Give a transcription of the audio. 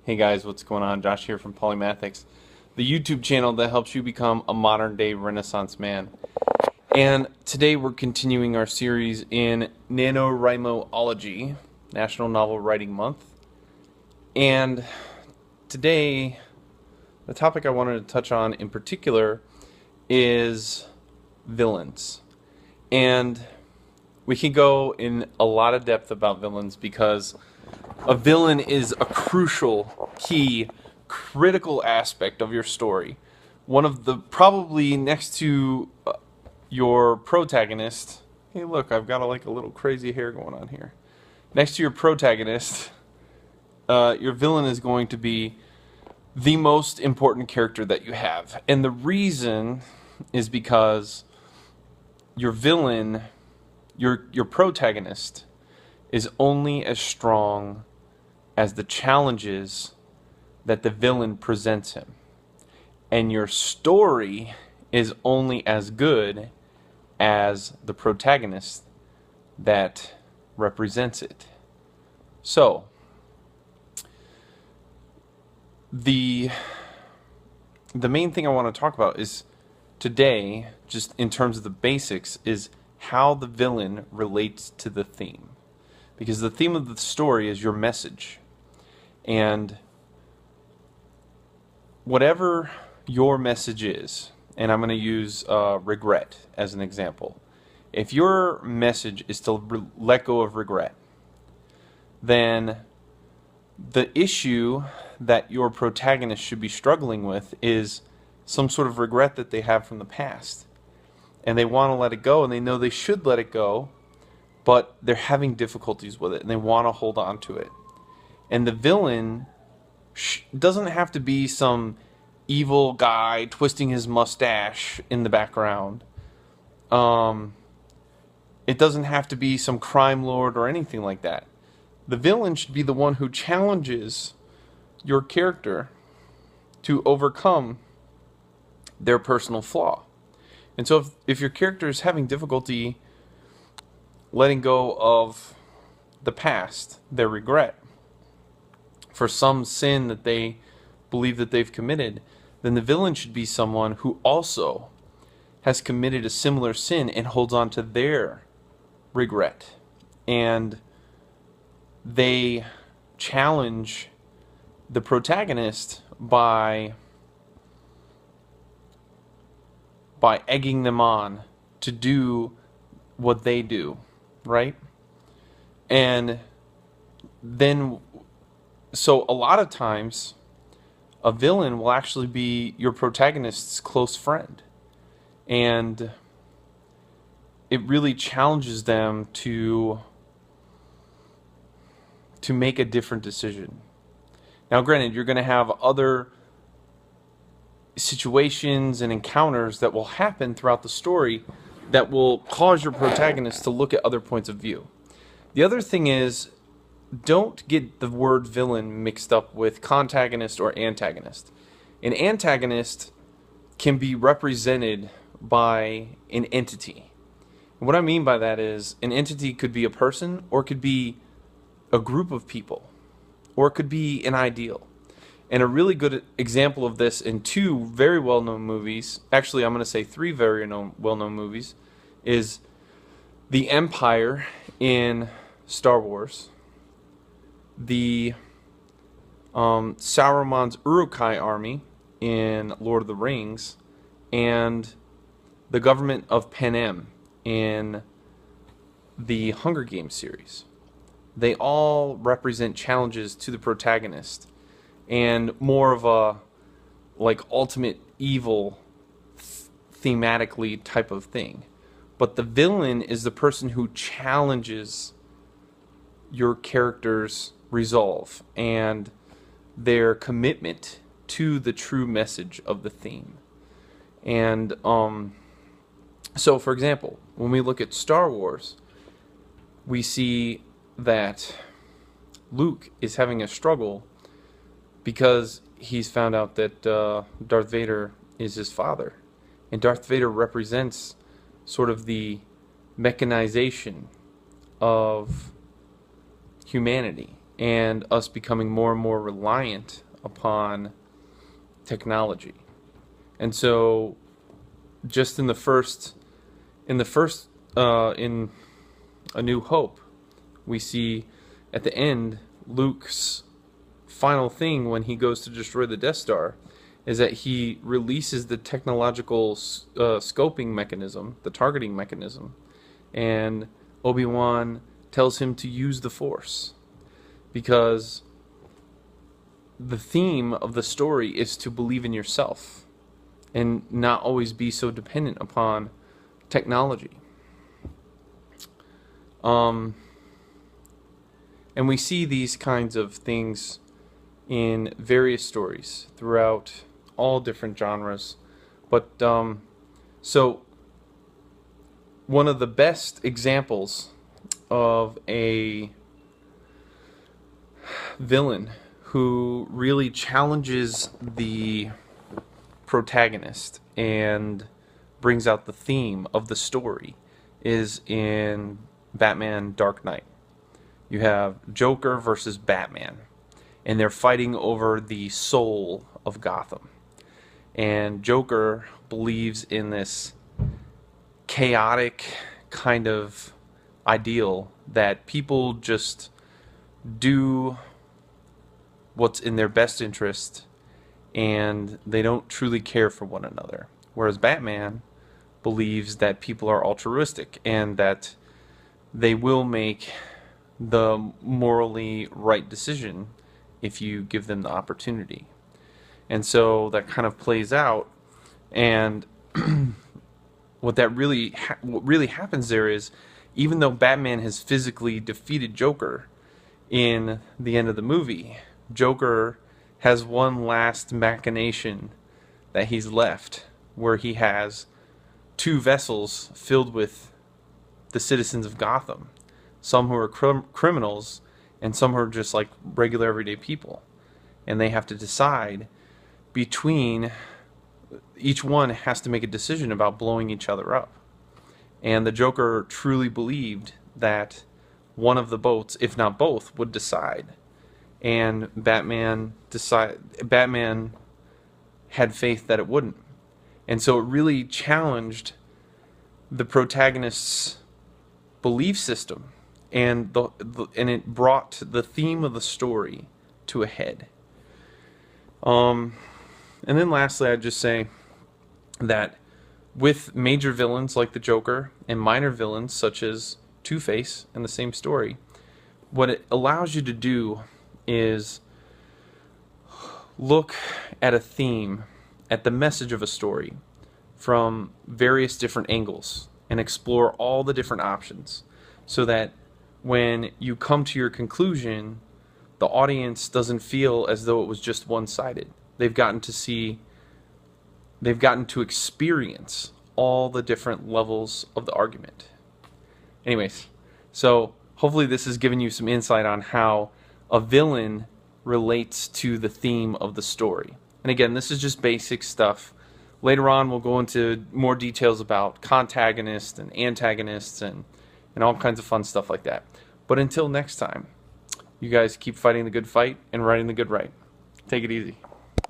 Hey guys, what's going on? Josh here from Polymathics, the YouTube channel that helps you become a modern day Renaissance man. And today we're continuing our series in NaNoWriMoology, National Novel Writing Month. And today, the topic I wanted to touch on in particular is villains. And we can go in a lot of depth about villains because a villain is a crucial, key, critical aspect of your story. One of the, probably next to your protagonist. Hey look, I've got a little crazy hair going on here. Next to your protagonist, your villain is going to be the most important character that you have. And the reason is because your villain, your protagonist, is only as strong as the challenges that the villain presents him. And your story is only as good as the protagonist that represents it. So, the main thing I want to talk about is today, just in terms of the basics, is how the villain relates to the theme. Because the theme of the story is your message. And whatever your message is, and I'm going to use regret as an example. If your message is to let go of regret, then the issue that your protagonist should be struggling with is some sort of regret that they have from the past. And they want to let it go, and they know they should let it go, but they're having difficulties with it, and they want to hold on to it. And the villain doesn't have to be some evil guy twisting his mustache in the background. It doesn't have to be some crime lord or anything like that. The villain should be the one who challenges your character to overcome their personal flaw. And so if your character is having difficulty letting go of the past, their regret, for some sin that they believe that they've committed, then the villain should be someone who also has committed a similar sin and holds on to their regret. And they challenge the protagonist by egging them on to do what they do, right? And then, so a lot of times, a villain will actually be your protagonist's close friend. And it really challenges them to make a different decision. Now, granted, you're going to have other situations and encounters that will happen throughout the story that will cause your protagonist to look at other points of view. The other thing is, don't get the word villain mixed up with contagonist or antagonist. An antagonist can be represented by an entity. And what I mean by that is, an entity could be a person, or it could be a group of people, or it could be an ideal. And a really good example of this in two very well-known movies, actually I'm going to say three very well-known movies, is the Empire in Star Wars, the Sauron's Uruk-hai army in Lord of the Rings, and the government of Panem in the Hunger Games series. They all represent challenges to the protagonist and more of a ultimate evil thematically type of thing. But the villain is the person who challenges your character's resolve and their commitment to the true message of the theme. And so, for example, when we look at Star Wars, we see that Luke is having a struggle because he's found out that Darth Vader is his father. And Darth Vader represents sort of the mechanization of humanity. and us becoming more and more reliant upon technology. And so, just in A New Hope, we see at the end Luke's final thing when he goes to destroy the Death Star is that he releases the technological scoping mechanism, the targeting mechanism, and Obi-Wan tells him to use the Force, because the theme of the story is to believe in yourself and not always be so dependent upon technology. And we see these kinds of things in various stories throughout all different genres. But so one of the best examples of a villain who really challenges the protagonist and brings out the theme of the story is in Batman Dark Knight. You have Joker versus Batman, and they're fighting over the soul of Gotham. And Joker believes in this chaotic kind of ideal that people just do what's in their best interest and they don't truly care for one another. Whereas Batman believes that people are altruistic and that they will make the morally right decision if you give them the opportunity. And so that kind of plays out, and what really happens there is, even though Batman has physically defeated Joker in the end of the movie, Joker has one last machination that he's left, where he has two vessels filled with the citizens of Gotham, some who are criminals and some who are just like regular everyday people, and they have to decide between, each one has to make a decision about blowing each other up. And the Joker truly believed that one of the boats, if not both, would decide. And Batman had faith that it wouldn't. And so it really challenged the protagonist's belief system, and it brought the theme of the story to a head. And then lastly, I'd just say that with major villains like the Joker and minor villains such as Two-Face in the same story, what it allows you to do is look at a theme, at the message of a story, from various different angles and explore all the different options, so that when you come to your conclusion, the audience doesn't feel as though it was just one-sided. They've gotten to experience all the different levels of the argument. Anyways, so hopefully this has given you some insight on how a villain relates to the theme of the story. And again, this is just basic stuff. Later on, we'll go into more details about contagonists and antagonists and all kinds of fun stuff like that. But until next time, you guys keep fighting the good fight and writing the good right. Take it easy.